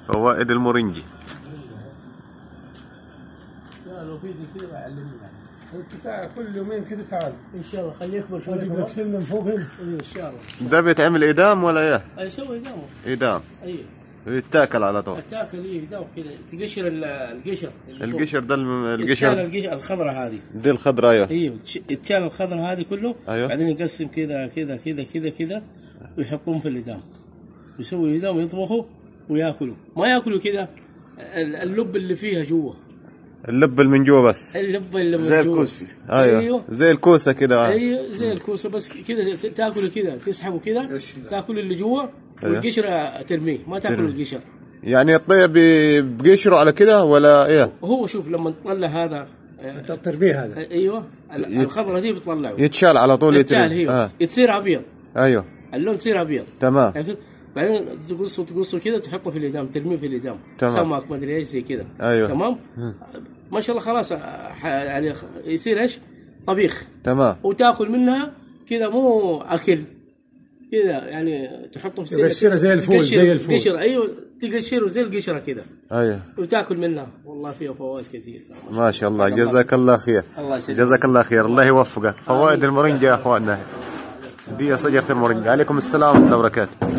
فوائد المورينجي. لو في زي كذا بعلمني. انت كل يومين كذا تعال ان شاء الله. خليه يكبر شوي. اجيب لك سلم فوق هنا. ان شاء الله. ده بيتعمل ايدام ولا ايه؟ يسوي ايدامه. ايدام. ايوه. يتاكل على طول. تاكل ايدام كذا تقشر القشر. القشر ده القشر الخضراء هذه. دي الخضراء ايوه. ايوه تشال الخضراء هذه كله. ايوه. بعدين يقسم كذا كذا كذا كذا كذا ويحطون في الايدام. يسوي ايدام ويطبخوا وياكلوا. ما ياكلوا كذا اللب اللي فيها جوا. اللب اللي من جوا بس. اللب اللي من زي جوا. الكوسه. ايوه زي الكوسه كده. ايوه زي الكوسه بس كذا تاكل كذا تسحبه كذا تاكل اللي جوا والقشره ترميه ما تاكل القشر. يعني الطيب بقشره على كده ولا ايه؟ هو شوف لما تطلع هذا التربيه هذا ايوه الخضره دي بتطلعه يتشال على طول. يتشال ايوه يصير ابيض. ايوه اللون يصير ابيض. تمام. بعدين تقصه كذا تحطه في الايدام ترميه في الايدام. سمك ما ادري ايش زي كذا. ايوه تمام. ما شاء الله خلاص يعني يصير ايش؟ طبيخ. تمام. وتاكل منها كذا مو اكل كذا يعني تحطه في تقشره زي الفول. زي الفول. قشره ايوه تقشره زي القشره كذا. ايوه وتاكل منها والله فيها فوائد كثير. ما شاء الله. جزاك الله خير. جزاك الله خير. الله يوفقك. فوائد المورينجا يا اخواننا. دي شجرة المورينجا. عليكم السلام ورحمة الله وبركاته.